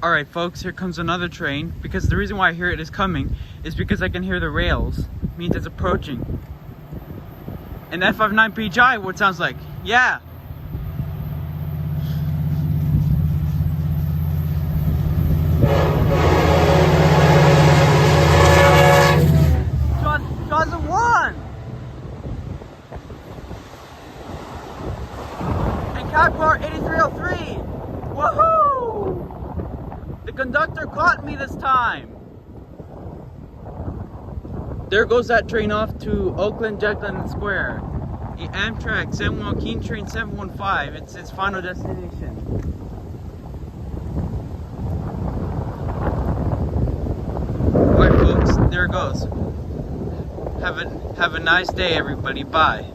Alright folks, here comes another train, because the reason why I hear it is coming is because I can hear the rails. It means it's approaching. And F59PJ, what it sounds like. Yeah! One! And Car 8303! Woohoo! The conductor caught me this time! There goes that train off to Oakland Jacqueline Square. The Amtrak San Joaquin Train 715. It's its final destination. Alright folks, there it goes. Have a nice day everybody. Bye.